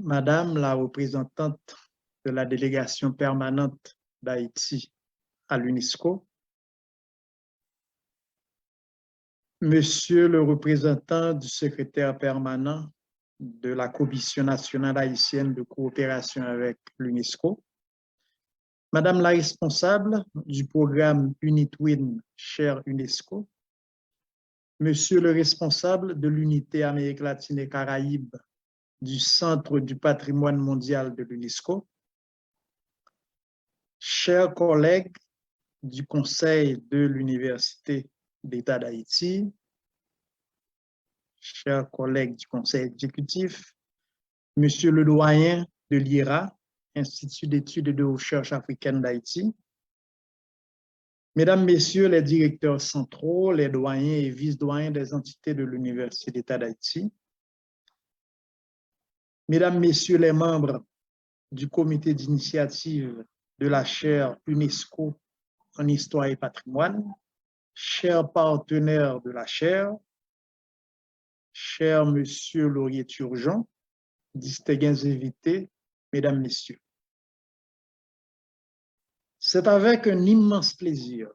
Madame la représentante de la délégation permanente d'Haïti à l'UNESCO, Monsieur le représentant du secrétaire permanent de la Commission nationale haïtienne de coopération avec l'UNESCO, Madame la responsable du programme UNITWIN Cher UNESCO, Monsieur le responsable de l'unité Amérique latine et Caraïbes du Centre du patrimoine mondial de l'UNESCO, chers collègues du Conseil de l'Université d'État d'Haïti, chers collègues du Conseil exécutif, Monsieur le doyen de l'IRA, Institut d'études et de recherche africaine d'Haïti, Mesdames, Messieurs les directeurs centraux, les doyens et vice-doyens des entités de l'Université d'État d'Haïti, Mesdames, Messieurs les membres du comité d'initiative de la chaire UNESCO en histoire et patrimoine, chers partenaires de la chaire, cher Monsieur Laurier-Turgeon, distingués invités, Mesdames, Messieurs. C'est avec un immense plaisir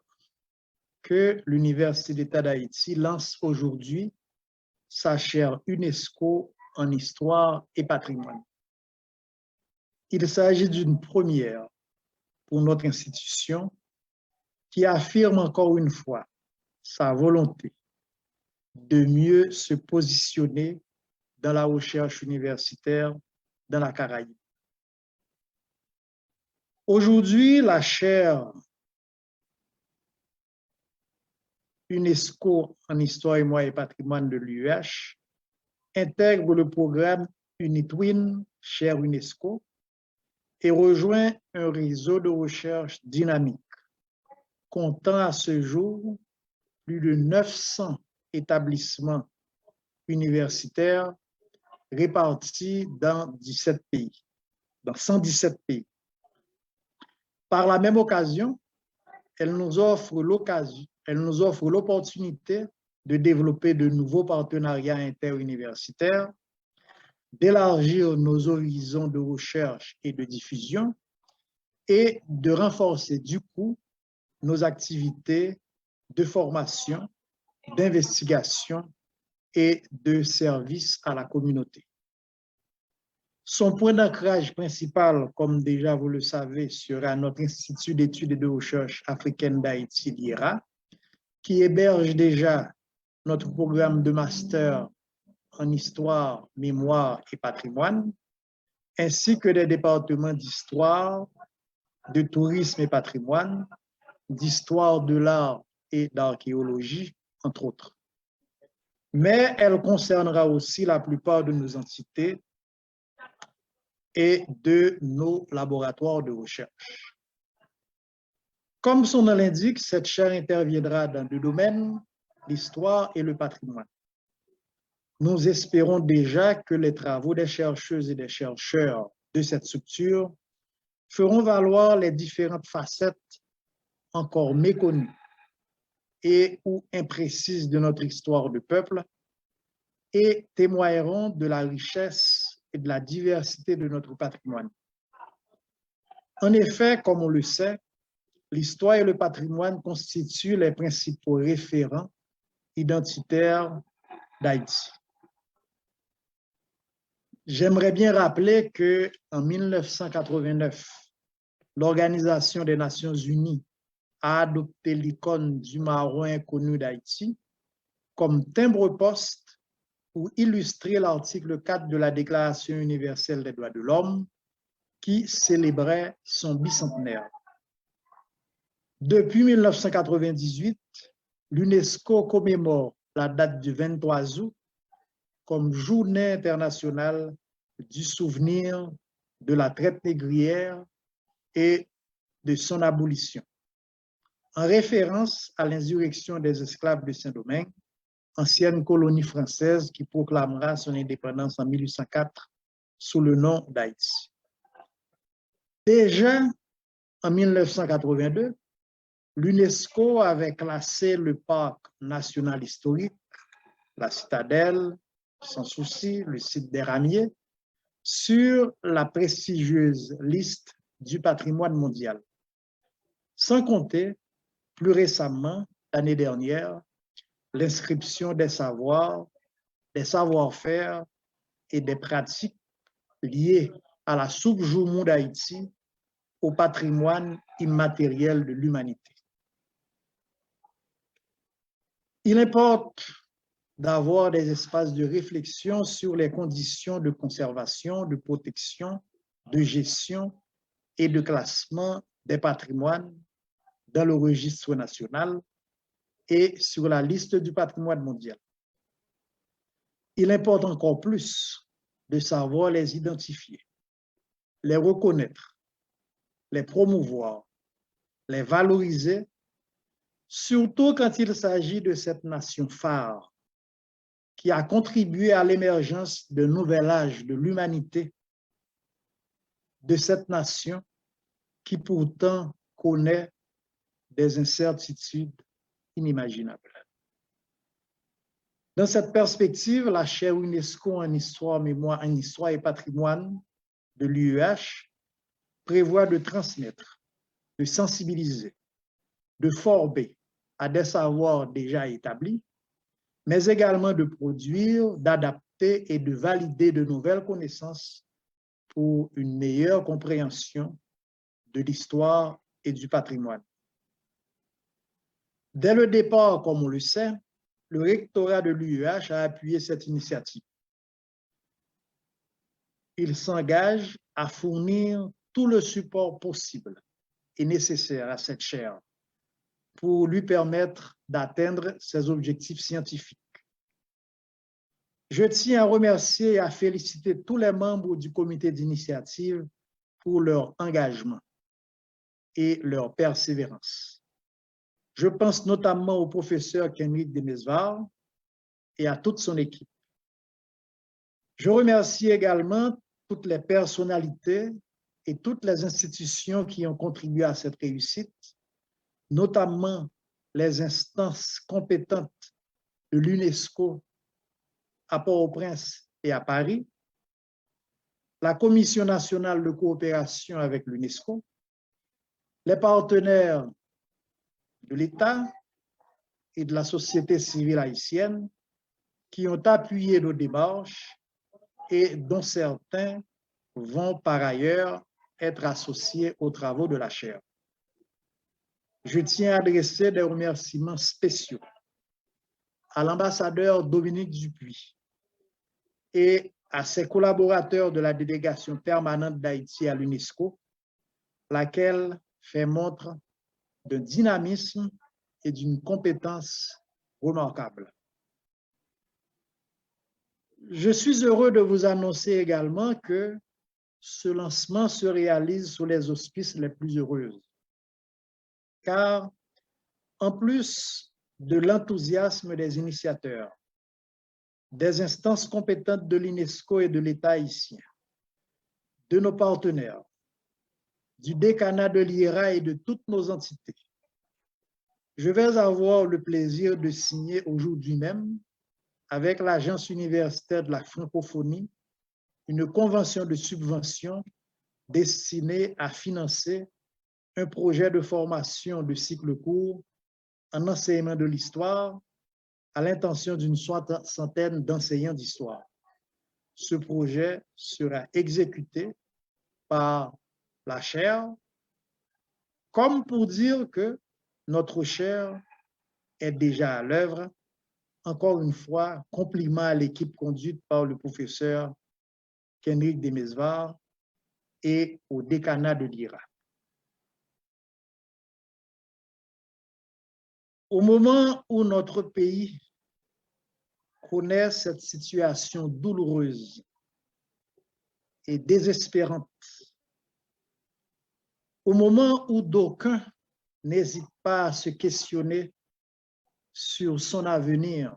que l'Université d'État d'Haïti lance aujourd'hui sa chaire UNESCO en histoire et patrimoine. Il s'agit d'une première pour notre institution qui affirme encore une fois sa volonté de mieux se positionner dans la recherche universitaire dans la Caraïbe. Aujourd'hui, la chaire UNESCO en histoire et patrimoine de l'UH intègre le programme UNITWIN Cher UNESCO et rejoint un réseau de recherche dynamique comptant à ce jour plus de 900 établissements universitaires répartis dans 17 pays, dans 117 pays. Par la même occasion, elle nous offre l'opportunité de développer de nouveaux partenariats interuniversitaires, d'élargir nos horizons de recherche et de diffusion et de renforcer du coup nos activités de formation, d'investigation et de service à la communauté. Son point d'ancrage principal, comme déjà vous le savez, sera notre Institut d'études et de recherche africaine d'Haïti, l'IRA, qui héberge déjà notre programme de master en histoire, mémoire et patrimoine, ainsi que des départements d'histoire, de tourisme et patrimoine, d'histoire de l'art et d'archéologie, entre autres. Mais elle concernera aussi la plupart de nos entités et de nos laboratoires de recherche. Comme son nom l'indique, cette chaire interviendra dans deux domaines, l'histoire et le patrimoine. Nous espérons déjà que les travaux des chercheuses et des chercheurs de cette structure feront valoir les différentes facettes encore méconnues et ou imprécises de notre histoire de peuple et témoigneront de la richesse et de la diversité de notre patrimoine. En effet, comme on le sait, l'histoire et le patrimoine constituent les principaux référents identitaires d'Haïti. J'aimerais bien rappeler qu'en 1989, l'Organisation des Nations Unies a adopté l'icône du marin inconnu d'Haïti comme timbre-poste pour illustrer l'article 4 de la Déclaration universelle des droits de l'homme qui célébrait son bicentenaire. Depuis 1998, l'UNESCO commémore la date du 23 août comme Journée internationale du souvenir de la traite négrière et de son abolition, en référence à l'insurrection des esclaves de Saint-Domingue, ancienne colonie française qui proclamera son indépendance en 1804 sous le nom d'Haïti. Déjà en 1982, l'UNESCO avait classé le parc national historique, la citadelle, Sans Souci, le site des Ramiers, sur la prestigieuse liste du patrimoine mondial. Sans compter, plus récemment, l'année dernière, l'inscription des savoirs, des savoir-faire et des pratiques liées à la Soupe Joumou d'Haïti au patrimoine immatériel de l'humanité. Il importe d'avoir des espaces de réflexion sur les conditions de conservation, de protection, de gestion et de classement des patrimoines dans le registre national et sur la liste du patrimoine mondial. Il importe encore plus de savoir les identifier, les reconnaître, les promouvoir, les valoriser, surtout quand il s'agit de cette nation phare qui a contribué à l'émergence d'un nouvel âge de l'humanité, de cette nation qui pourtant connaît des incertitudes inimaginables. Dans cette perspective, la chaire UNESCO en histoire, mémoire, en histoire et patrimoine de l'UEH prévoit de transmettre, de sensibiliser, de former à des savoirs déjà établis, mais également de produire, d'adapter et de valider de nouvelles connaissances pour une meilleure compréhension de l'histoire et du patrimoine. Dès le départ, comme on le sait, le rectorat de l'UEH a appuyé cette initiative. Il s'engage à fournir tout le support possible et nécessaire à cette chaire pour lui permettre d'atteindre ses objectifs scientifiques. Je tiens à remercier et à féliciter tous les membres du comité d'initiative pour leur engagement et leur persévérance. Je pense notamment au professeur Kenrick Demesvar et à toute son équipe. Je remercie également toutes les personnalités et toutes les institutions qui ont contribué à cette réussite, notamment les instances compétentes de l'UNESCO à Port-au-Prince et à Paris, la Commission nationale de coopération avec l'UNESCO, les partenaires de l'État et de la société civile haïtienne qui ont appuyé nos démarches et dont certains vont par ailleurs être associés aux travaux de la chaire. Je tiens à adresser des remerciements spéciaux à l'ambassadeur Dominique Dupuis et à ses collaborateurs de la délégation permanente d'Haïti à l'UNESCO, laquelle fait montre d'un dynamisme et d'une compétence remarquables. Je suis heureux de vous annoncer également que ce lancement se réalise sous les auspices les plus heureux, car en plus de l'enthousiasme des initiateurs, des instances compétentes de l'UNESCO et de l'État haïtien, de nos partenaires, du décanat de l'IRA et de toutes nos entités, je vais avoir le plaisir de signer aujourd'hui même avec l'Agence universitaire de la francophonie une convention de subvention destinée à financer un projet de formation de cycle court en enseignement de l'histoire à l'intention d'une soixantaine d'enseignants d'histoire. Ce projet sera exécuté par la chaire, comme pour dire que notre chaire est déjà à l'œuvre. Encore une fois, compliment à l'équipe conduite par le professeur Kenrick Demesvar et au décanat de l'IRA. Au moment où notre pays connaît cette situation douloureuse et désespérante, au moment où d'aucuns n'hésitent pas à se questionner sur son avenir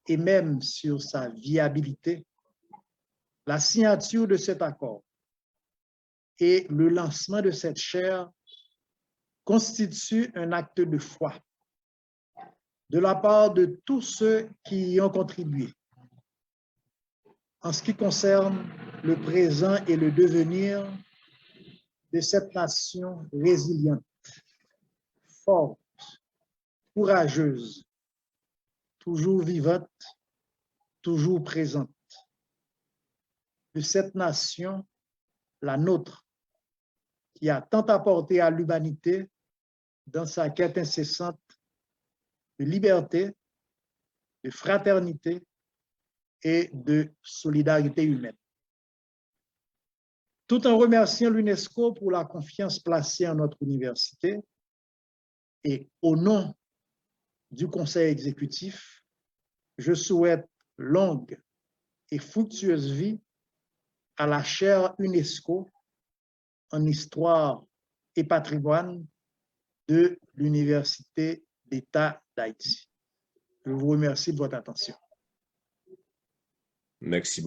et même sur sa viabilité, la signature de cet accord et le lancement de cette chaire constituent un acte de foi de la part de tous ceux qui y ont contribué. En ce qui concerne le présent et le devenir de cette nation résiliente, forte, courageuse, toujours vivante, toujours présente. De cette nation, la nôtre, qui a tant apporté à l'humanité dans sa quête incessante de liberté, de fraternité et de solidarité humaine. Tout en remerciant l'UNESCO pour la confiance placée en notre université et au nom du Conseil exécutif, je souhaite longue et fructueuse vie à la chaire UNESCO en histoire et patrimoine de l'Université d'État d'Haïti. Je vous remercie de votre attention. Merci beaucoup.